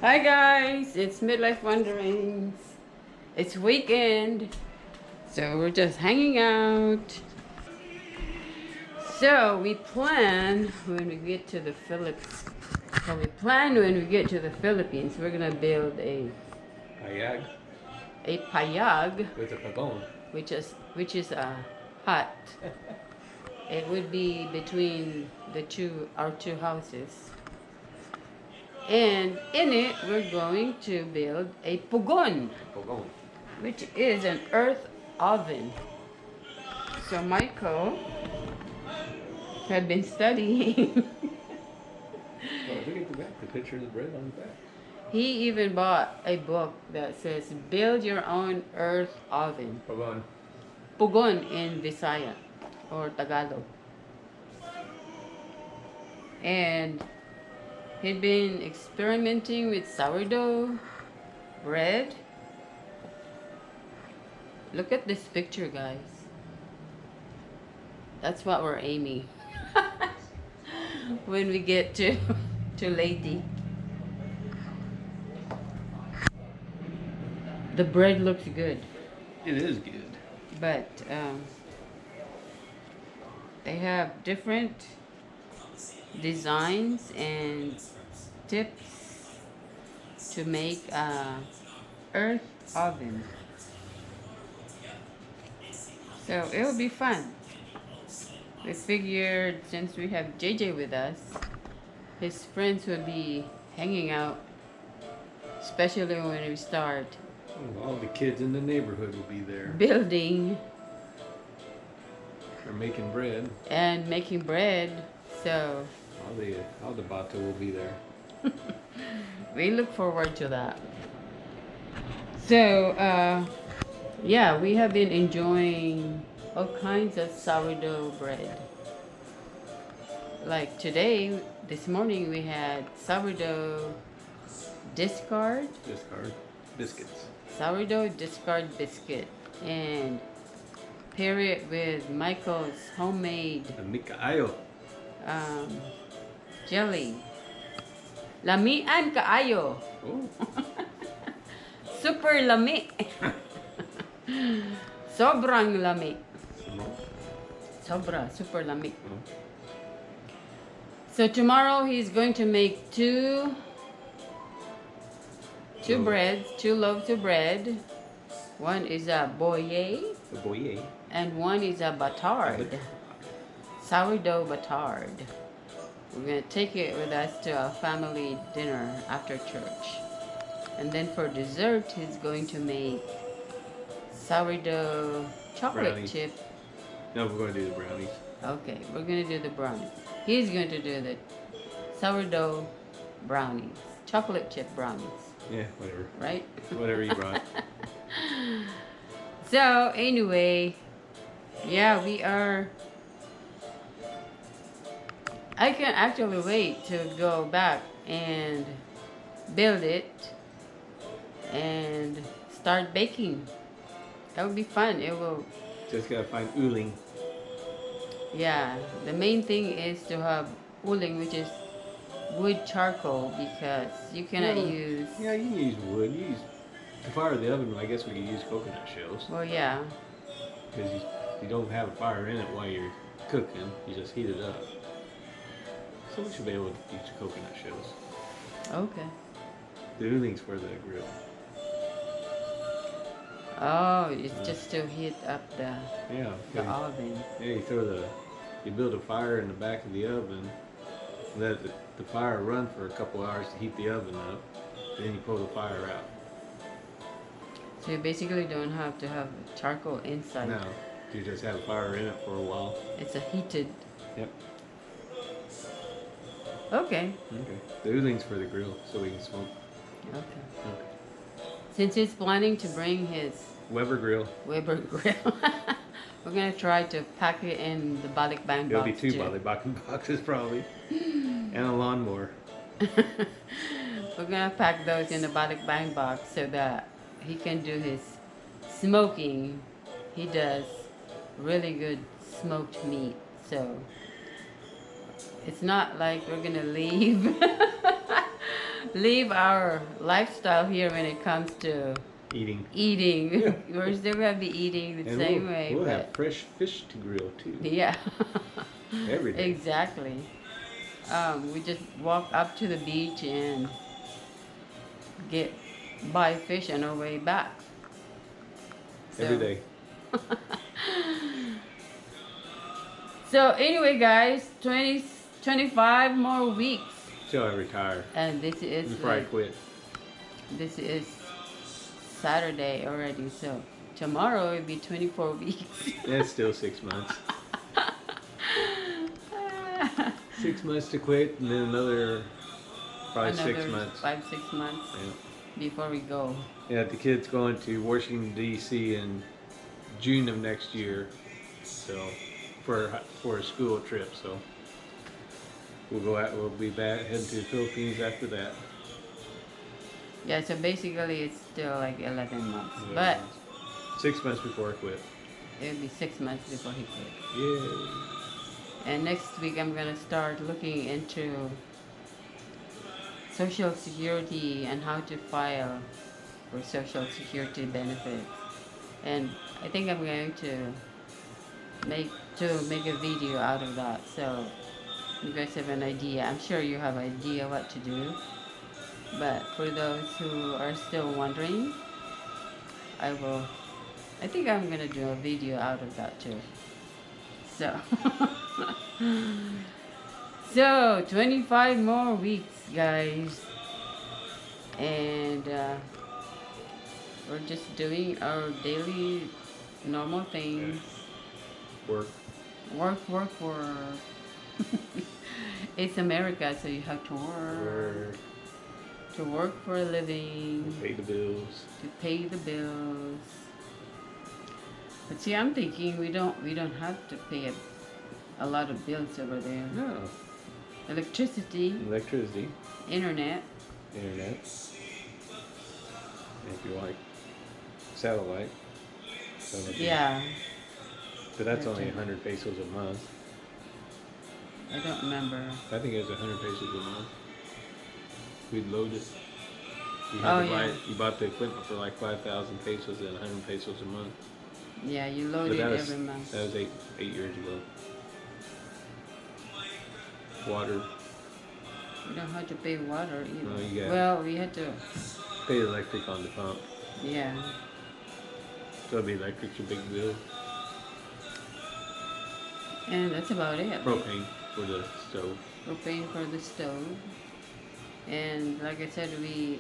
Hi guys, it's Midlife Wanderings. It's weekend, so we're just hanging out. So we plan when we get to the Philippines. So we plan when we get to the Philippines, we're gonna build Payag a payag, with a pugon. which is a hut. It would be between our two houses. And in it, we're going to build a pugon, Pugon. which is an earth oven. So Michael had been studying. Oh, look at the back, the picture of the bread on the back. He even bought a book that says Build Your Own Earth Oven. Pugon. Pugon in Visaya or Tagalog. And he'd been experimenting with sourdough bread. Look at this picture, guys. That's what we're aiming when we get to Lady. The bread looks good, It is good. but they have different designs and tips to make a earth oven. So it will be fun. We figured since we have JJ with us, his friends will be hanging out, especially when we start Oh, all the kids in the neighborhood will be there. building They're making bread. and making bread. So All the bato will be there. we look forward to that. So, yeah, we have been enjoying all kinds of sourdough bread. Like today, this morning, we had sourdough discard, Discard biscuits. sourdough discard biscuit, and pair it with Michael's homemade The mikaayo. um, jelly. Lamian kaayo. Oh, Super lami. Sobrang lami. Sobra, super lami. Oh. So tomorrow he's going to make two breads, two loaves of bread. One is a boye The boye. and one is a batard. Sourdough batard. We're going to take it with us to a family dinner after church. And then for dessert, he's going to make sourdough chocolate Brownies. chip. No, we're going to do the brownies. Okay, we're going to do the brownies. He's going to do the sourdough brownies, chocolate chip brownies, Yeah, whatever. right? Whatever you brought. So, anyway, yeah, we are. I can actually wait to go back and build it and start baking. That would be fun. It will, Just gotta find uling. yeah. The main thing is to have uling, which is wood charcoal, because you cannot use. Yeah, you can use wood. You use to fire the oven. I guess we could use coconut shells Well, yeah. because you don't have a fire in it while you're cooking. You just heat it up. So we should be able to use coconut shells. Okay. The uling's for the grill. Oh, it's just to heat up Yeah. the oven. Yeah, you build a fire in the back of the oven. Let the fire run for a couple hours to heat the oven up. Then you pull the fire out. So you basically don't have to have charcoal inside. No, you just have a fire in it for a while. It's a heated. Yep. Okay. Okay. The uling's for the grill, so we can smoke. Okay. Okay. Since he's planning to bring his Weber grill. Weber grill, we're gonna try to pack it in the balikbang There'll box be two too. balikbakan boxes probably, and a lawnmower. We're gonna pack those in the balikbang box so that he can do his smoking. He does really good smoked meat, so it's not like we're gonna leave leave our lifestyle here when it comes to Eating. eating. We're still gonna be eating the And same way, we'll have but fresh fish to grill too. yeah, Every day. exactly. We just walk up to the beach and get buy fish on our way back. Every So, day. so anyway, guys, 25 more weeks, Till I retire. and this is Before I like, quit. this is Saturday already. So tomorrow will be 24 weeks. That's still 6 months. 6 months to quit, and then another probably 6 Another months. 5-6 months Yeah. before we go. Yeah, the kid's going to Washington D.C. in June of next year, so for a school trip. So we'll go out. We'll be back heading to the Philippines after that. Yeah, so basically it's still like 11 months, 11 but months. 6 months before I quit. it'll be 6 months before he quits. Yay! And next week I'm gonna start looking into Social Security and how to file for Social Security benefits. And I think I'm going to make a video out of that, so you guys have an idea. I'm sure you have idea what to do, but for those who are still wondering, I think I'm gonna do a video out of that too. So so 25 more weeks, guys, and we're just doing our daily normal things. Work. Work. It's America, so you have to work. To work for a living. Pay the bills. To pay the bills. But see, I'm thinking we don't have to pay a lot of bills over there. No. Electricity. Electricity. Internet. Internet. If you like satellite. Yeah. But that's only 100 pesos a month. I don't remember. I think it was 100 pesos a month. We'd load it. You Oh, had to buy yeah. it. You bought the equipment for like 5,000 pesos and 100 pesos a month. Yeah, you load But it that was, every month. That was eight years ago. Water. We don't have to pay water either. No, you got Well, we had to. pay electric on the pump. Yeah. So it'd be electric's your big bill. And that's about it. Propane for the stove. We're paying for the stove. And like I said, we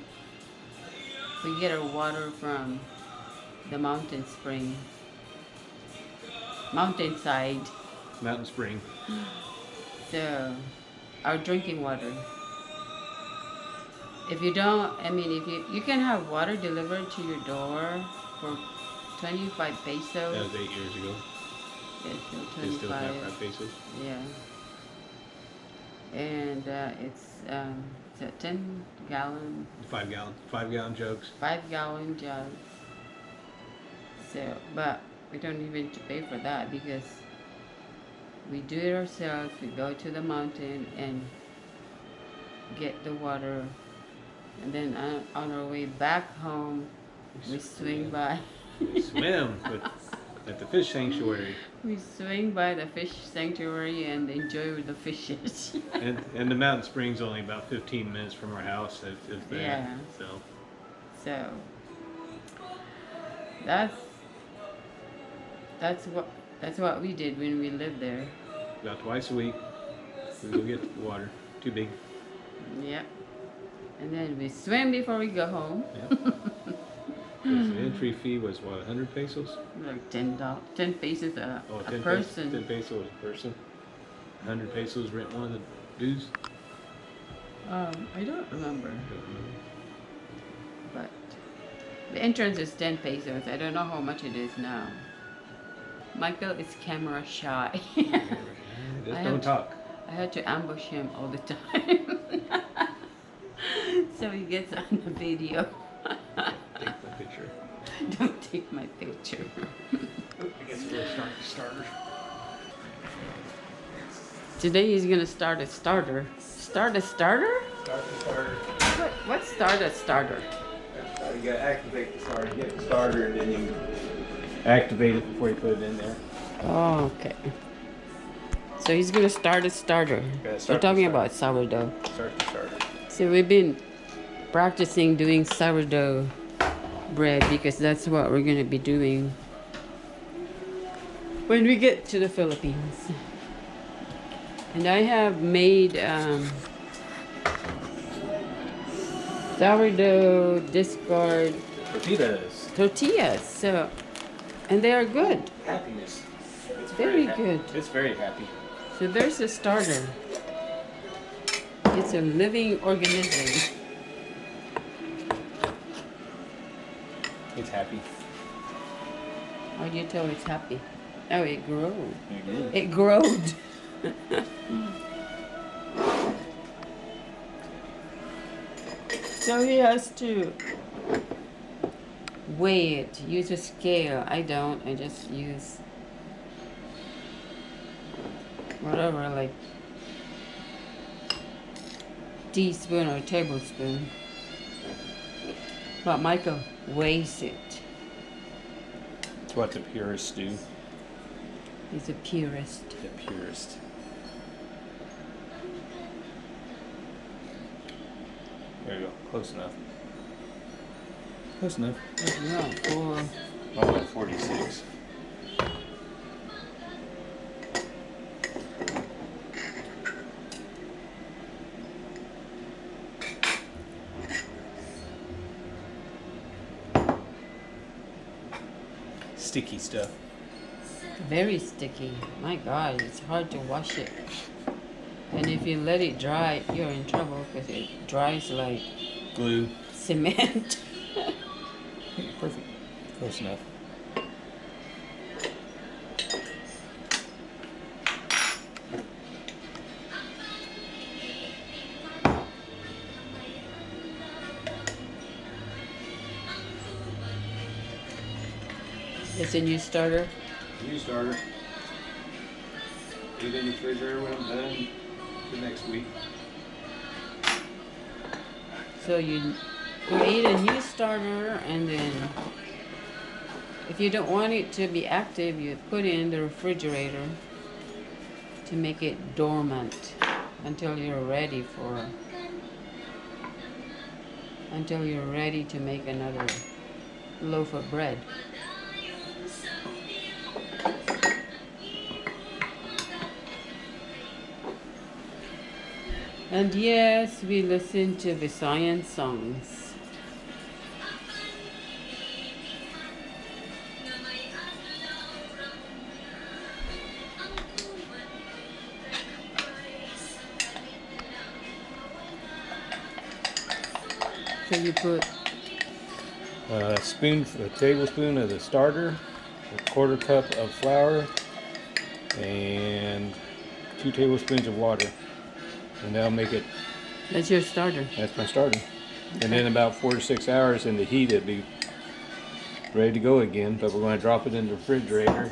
get our water from the mountain spring. Mountainside. Mountain Spring. So, our drinking water. If you don't, I mean, if you can have water delivered to your door for 25 pesos. That was 8 years ago. It's still It's still 25. 5 pesos. Yeah. And it's a 10 gallon, 5 gallon jugs. 5-gallon jug. So, but we don't even to pay for that because we do it ourselves. We go to the mountain and get the water, and then on our way back home, we swing by. We swim at the fish sanctuary. We swing by the fish sanctuary and enjoy the fishes. And the mountain spring's only about 15 minutes from our house, if that. Yeah. So So that's what we did when we lived there. about twice a week, we go get the water. Too big. Yep. And then we swim before we go home. Yep. The entry fee was what, 100 pesos? Like $10 pesos a 10 person. 10 pesos a person. 100 pesos rent one of the dues. I don't remember, Don't know. but the entrance is 10 pesos. I don't know how much it is now. Michael is camera shy. Just don't talk. I had to ambush him all the time. So he gets on the video. Take the picture. Don't take my picture. I guess we'll start the starter. Today he's gonna start a starter. Start a starter? Start the starter. What start a starter? You gotta activate the starter. Get the starter and then you activate it before you put it in there. Oh, okay. So he's gonna start a starter. Okay, We're start the talking starter. about sourdough. Start the starter. So we've been practicing doing sourdough bread because that's what we're gonna be doing when we get to the Philippines. And I have made sourdough discard Tortillas. tortillas. So, and they are good. Happiness. It's Very happy. good. It's very happy. So there's a starter. It's a living organism. It's happy. How do you tell it's happy? Oh, it grew. Mm-hmm. It growed. So he has to weigh it, use a scale. I don't, I just use whatever, like teaspoon or tablespoon. But Michael weighs it. It's what the purists do. He's a purist. The purist. There you go. Close enough. Close enough. Yeah, for Oh, at 46. Sticky stuff. very sticky. My God, it's hard to wash it. And if you let it dry, you're in trouble because it dries like Glue. cement. Perfect. Close enough. It's a new starter. New starter. Put it in the refrigerator when I'm done for next week. So you create a new starter, and then if you don't want it to be active, you put it in the refrigerator to make it dormant until you're ready to make another loaf of bread. And yes, we listen to Visayan songs. So you put A tablespoon of the starter, a quarter cup of flour, and 2 tablespoons of water. And that'll make it, that's your starter. that's my starter. And then about 4 to 6 hours in the heat, it'll be ready to go again. But we're going to drop it in the refrigerator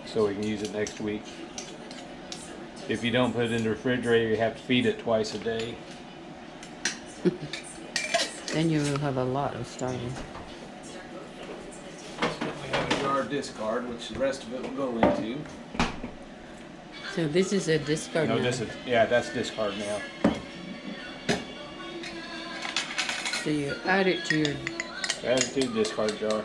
so we can use it next week. If you don't put it in the refrigerator, you have to feed it twice a day. Then you will have a lot of starter. We have a jar of discard, which the rest of it will go into. So this is a discard No, now. that's discard now. So you add it to your Add it to the discard jar.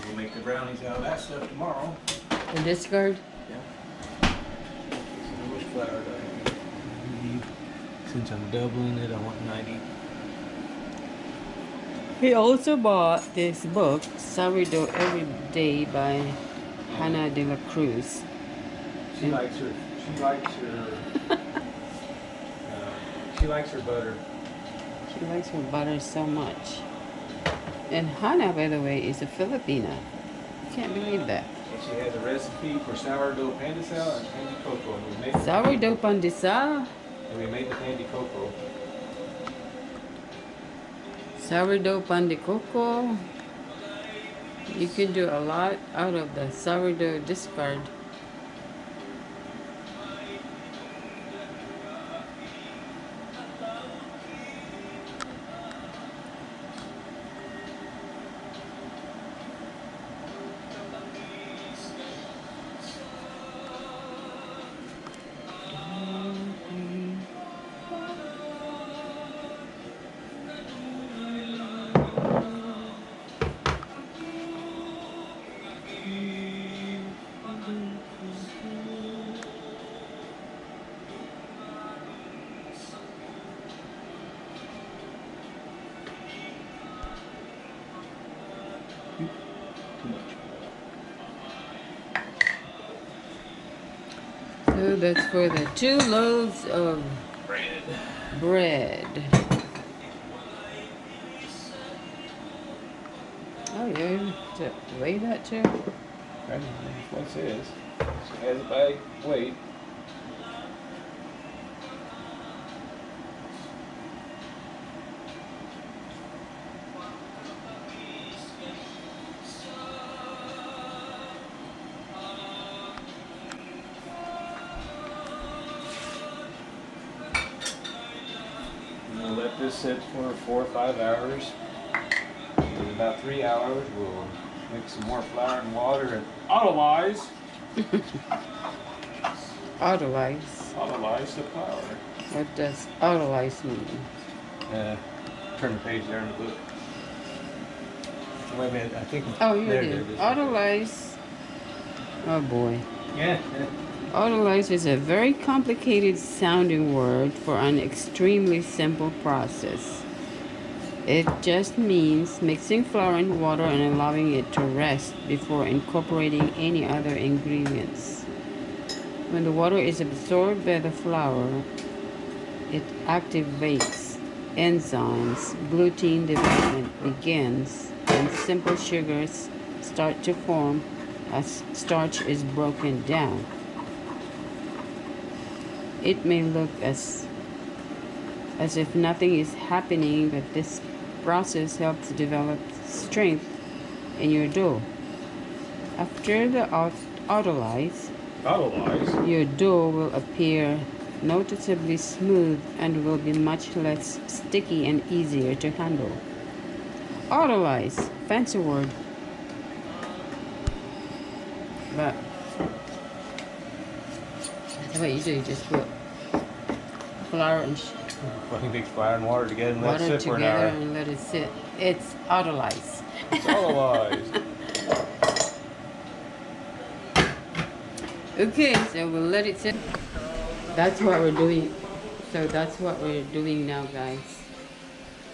We'll make the brownies out of that stuff tomorrow. the discard. Yeah. So how much flour do I need? Since I'm doubling it, I want 90. He also bought this book, Sourdough Every Day by Hannah de la Cruz. She likes her. She likes her. She likes her butter. She likes her butter so much. And Hannah, by the way, is a Filipina. Can't believe that. And she has a recipe for sourdough pandesal and candy cocoa. And we made the Sourdough pandesal. and we made the candy cocoa. Sourdough pan de coco. You can do a lot out of the sourdough discard. So that's for the 2 loaves of bread. Oh, yeah, you have to weigh that too? That's what it says. She has it by weight. We'll let this sit for 4 or 5 hours. In about 3 hours, we'll mix some more flour and water and autolyze. Autolyze. Autolyze the flour. What does autolyze mean? Turn the page there in the book. Wait a minute, I think. Oh, you there, did. there, Autolyze. Oh boy. Yeah. Autolyze is a very complicated sounding word for an extremely simple process. It just means mixing flour and water and allowing it to rest before incorporating any other ingredients. When the water is absorbed by the flour, it activates enzymes, gluten development begins, and simple sugars start to form as starch is broken down. It may look as if nothing is happening, but this process helps develop strength in your dough. After the autolyze, your dough will appear noticeably smooth and will be much less sticky and easier to handle. Autolyze, fancy word, but that's what you do. You just put flour and Mix flour and water together and let it water sit for an together hour. and let it sit. It's autolyze. It's autolyzed. Okay, so we'll let it sit. That's what we're doing. So that's what we're doing now, guys.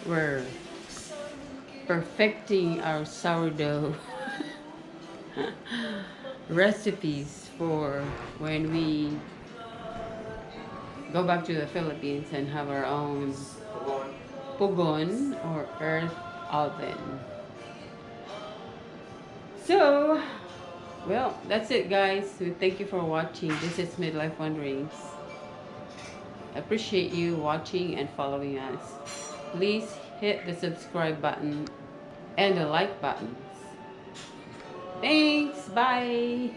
We're perfecting our sourdough recipes for when we go back to the Philippines and have our own pugon or earth oven. So, well, that's it, guys. So thank you for watching. This is Midlife Wanderings. Appreciate you watching and following us. Please hit the subscribe button and the like buttons. Thanks. Bye.